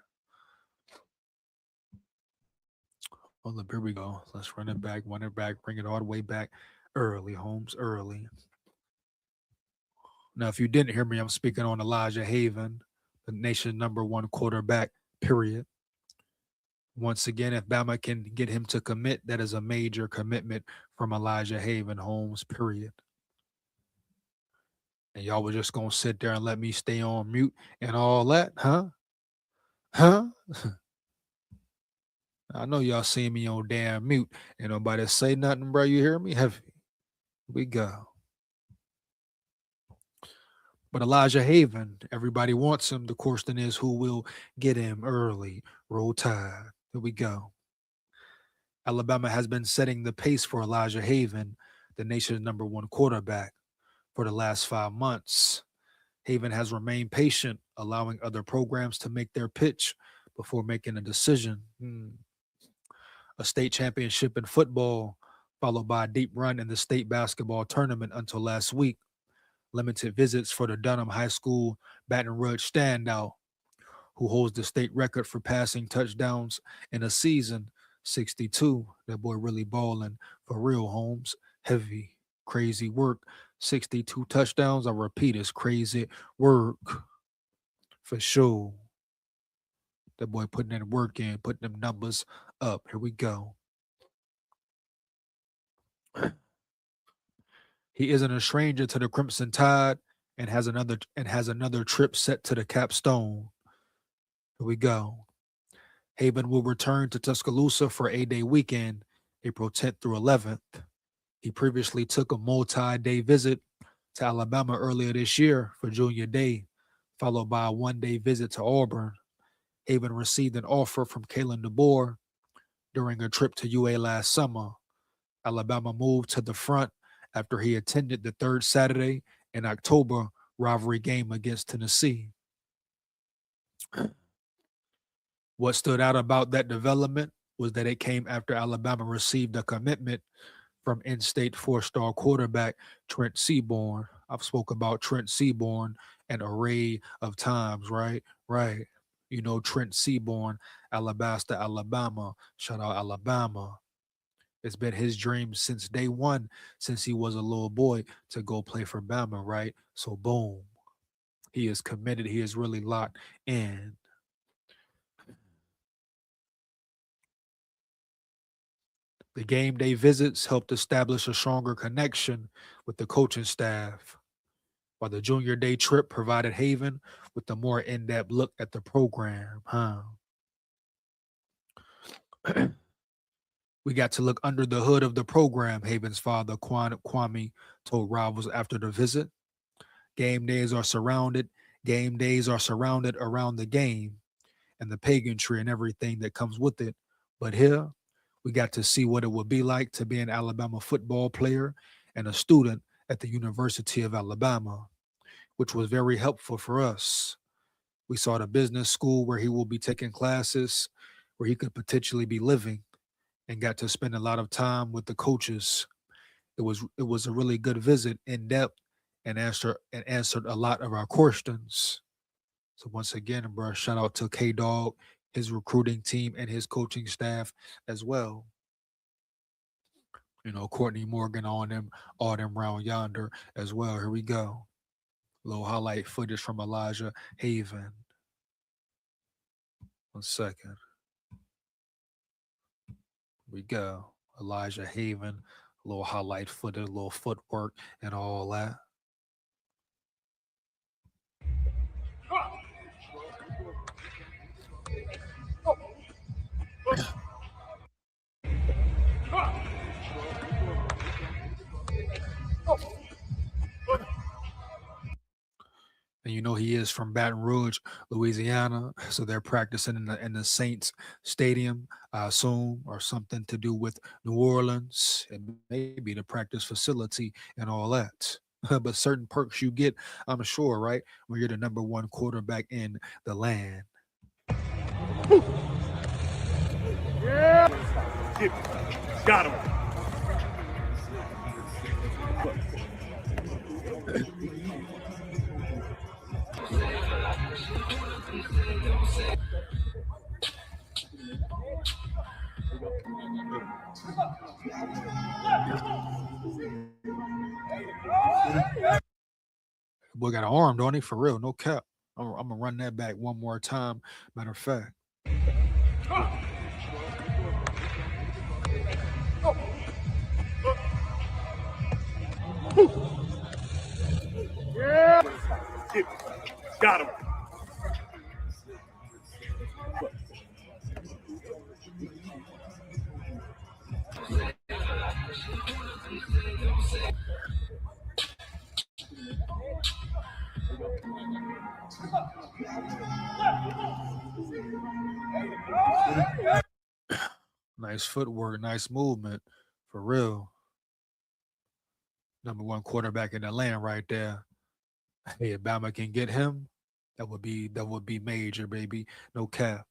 Oh, look, here we go. Let's run it back, bring it all the way back early, Holmes, early. Now, if you didn't hear me, I'm speaking on Elijah Haven, the nation's #1 quarterback, period. Once again, if Bama can get him to commit, that is a major commitment from Elijah Haven, Holmes, period. And y'all were just going to sit there and let me stay on mute and all that, huh? Huh? I know y'all see me on damn mute. Ain't nobody say nothing, bro. You hear me? Heavy. We go. But Elijah Haven, everybody wants him. The question is who will get him early. Roll Tide. Here we go. Alabama has been setting the pace for Elijah Haven, the nation's #1 quarterback, for the last 5 months. Haven has remained patient, allowing other programs to make their pitch before making a decision. A state championship in football, followed by a deep run in the state basketball tournament until last week. Limited visits for the Dunham High School Baton Rouge standout, who holds the state record for passing touchdowns in a season, 62. That boy really balling for real, Holmes. Heavy, crazy work. 62 touchdowns. I repeat, it's crazy work for sure. That boy putting that work in, putting them numbers up. Here we go. He isn't a stranger to the Crimson Tide and has another trip set to the capstone. Here we go. Haven will return to Tuscaloosa for A-Day weekend, April 10th through 11th. He previously took a multi-day visit to Alabama earlier this year for Junior Day, followed by a one-day visit to Auburn. Haven received an offer from Kalen DeBoer during a trip to UA last summer. Alabama moved to the front after he attended the third Saturday in October rivalry game against Tennessee. What stood out about that development was that it came after Alabama received a commitment from in-state four-star quarterback Trent Seaborn. I've spoke about Trent Seaborn an array of times, right? Right. You know, Trent Seaborn, Alabasta, Alabama. Shout out Alabama. It's been his dream since day one, since he was a little boy, to go play for Bama, right? So boom. He is committed. He is really locked in. The game day visits helped establish a stronger connection with the coaching staff, while the junior day trip provided Haven with a more in-depth look at the program. We got to look under the hood of the program, Haven's father, Kwame, told rivals after the visit. Game days are surrounded around the game and the pageantry and everything that comes with it. But here, we got to see what it would be like to be an Alabama football player and a student at the University of Alabama, which was very helpful for us. We saw the business school where he will be taking classes, where he could potentially be living, and got to spend a lot of time with the coaches. It was a really good visit, in depth, and answered a lot of our questions. So once again, bro, shout out to K-Dog, his recruiting team, and his coaching staff as well. You know, Courtney Morgan all them round yonder as well. Here we go. Little highlight footage from Elijah Haven. 1 second. Here we go. Elijah Haven, a little highlight footage, a little footwork, and all that. And you know he is from Baton Rouge, Louisiana, so they're practicing in the Saints Stadium, I assume, or something to do with New Orleans, and maybe the practice facility and all that. But certain perks you get, I'm sure, right, when you're the #1 quarterback in the land. Yeah. Got him. Boy got an arm, don't he? For real, no cap. I'm gonna run that back one more time. Matter of fact. Yeah. Got him. Nice footwork, nice movement, for real. Number one quarterback in the land right there. Hey, if Bama can get him, that would be major, baby. No cap.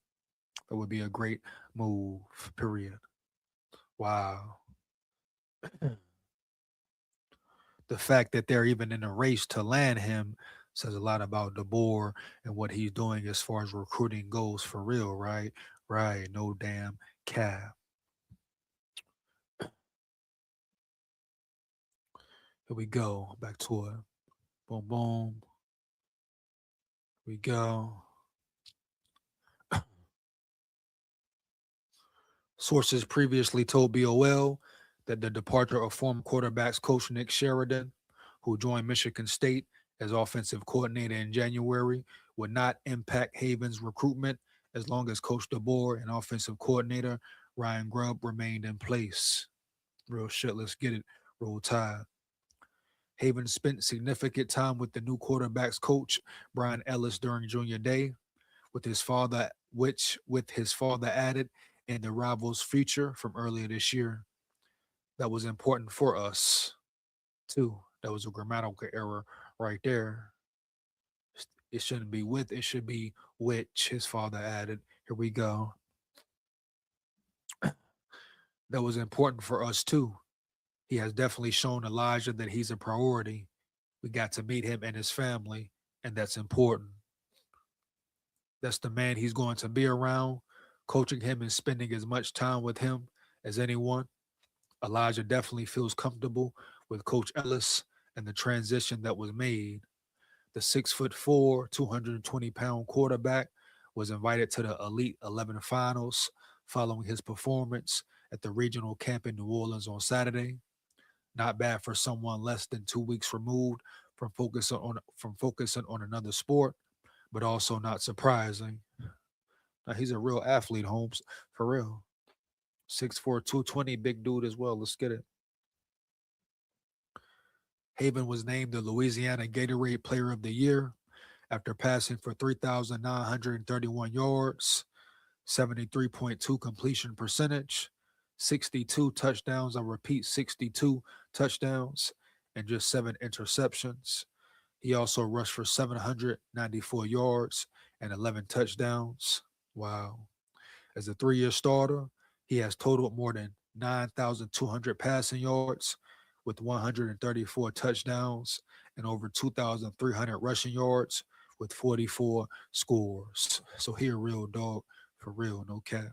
That would be a great move. Period. Wow. The fact that they're even in a race to land him says a lot about DeBoer and what he's doing as far as recruiting goes for real, right? Right. No damn cap. Here we go. Back to it. Boom, boom. We go. Sources previously told BOL that the departure of former quarterbacks coach Nick Sheridan, who joined Michigan State as offensive coordinator in January, would not impact Haven's recruitment as long as Coach DeBoer and offensive coordinator Ryan Grubb remained in place. Real shit, let's get it. Roll Tide. Haven spent significant time with the new quarterbacks coach, Brian Ellis, during junior day, with his father added in the Rivals feature from earlier this year. That was important for us, too. That was a grammatical error right there. It shouldn't be with, it should be which his father added. Here we go. That was important for us, too. He has definitely shown Elijah that he's a priority. We got to meet him and his family, and that's important. That's the man he's going to be around, coaching him and spending as much time with him as anyone. Elijah definitely feels comfortable with Coach Ellis and the transition that was made. The 6'4", 220-pound quarterback was invited to the Elite 11 finals following his performance at the regional camp in New Orleans on Saturday. Not bad for someone less than 2 weeks removed from focusing on another sport, but also not surprising. Now, he's a real athlete, Holmes, for real. 6'4", 220, big dude as well. Let's get it. Haven was named the Louisiana Gatorade Player of the Year after passing for 3,931 yards, 73.2 completion percentage, 62 touchdowns. I repeat, 62 touchdowns and just 7 interceptions. He also rushed for 794 yards and 11 touchdowns. Wow. As a 3-year starter, he has totaled more than 9,200 passing yards with 134 touchdowns and over 2,300 rushing yards with 44 scores. So he a real dog, for real, no cap.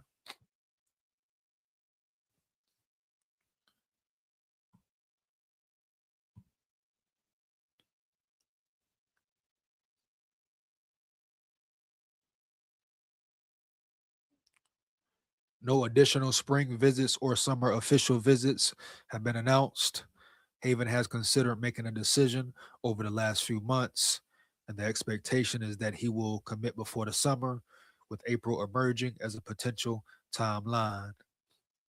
No additional spring visits or summer official visits have been announced. Haven has considered making a decision over the last few months, and the expectation is that he will commit before the summer, with April emerging as a potential timeline.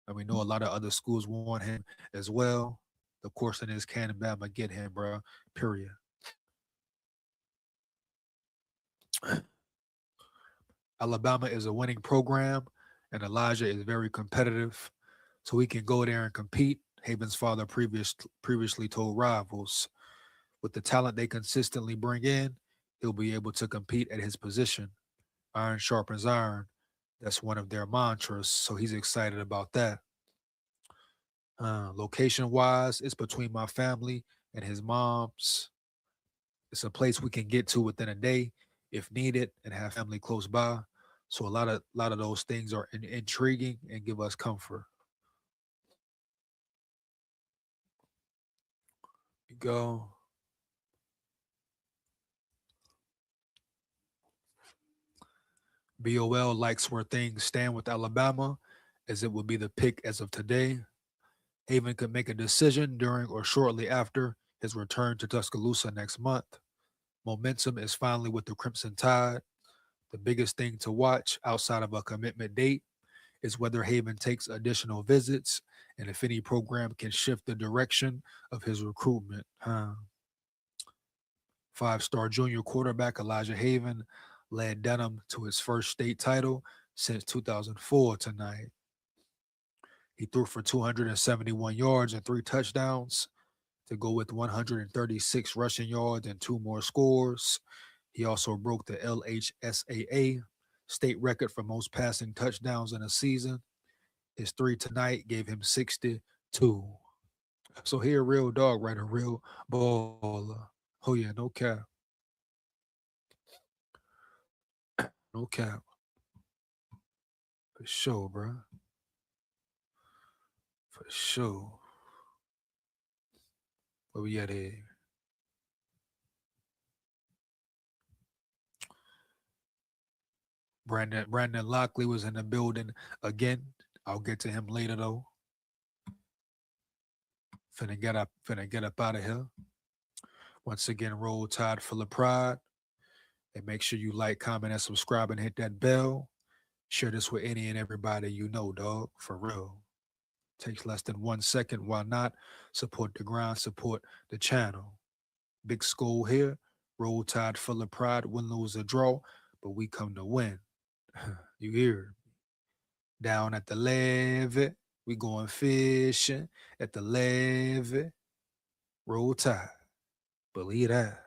And we know a lot of other schools want him as well. The question is, can Bama get him, bro? Period. Alabama is a winning program, and Elijah is very competitive, so he can go there and compete. Haven's father previously told Rivals, with the talent they consistently bring in, he'll be able to compete at his position. Iron sharpens iron. That's one of their mantras, so he's excited about that. Location-wise, it's between my family and his mom's. It's a place we can get to within a day if needed and have family close by. So a lot of those things are intriguing and give us comfort. You go. BOL likes where things stand with Alabama, as it will be the pick as of today. Haven could make a decision during or shortly after his return to Tuscaloosa next month. Momentum is finally with the Crimson Tide. The biggest thing to watch outside of a commitment date is whether Haven takes additional visits and if any program can shift the direction of his recruitment. Five-star junior quarterback Elijah Haven led Denham to his first state title since 2004 tonight. He threw for 271 yards and 3 touchdowns to go with 136 rushing yards and 2 more scores. He also broke the LHSAA state record for most passing touchdowns in a season. His 3 tonight gave him 62. So he a real dog, right? A real baller. Oh yeah, no cap. No cap. For sure, bro. For sure. Where we at here? Brandon Lockley was in the building again. I'll get to him later though. Finna get up out of here. Once again, Roll Tide full of pride. And make sure you like, comment, and subscribe and hit that bell. Share this with any and everybody you know, dog. For real. Takes less than 1 second. Why not? Support the grind, support the channel. Big SKOL here. Roll Tide full of pride. Win, lose, or draw. But we come to win. You hear? Down at the levee. We going fishing at the levee. Roll Tide. Believe that.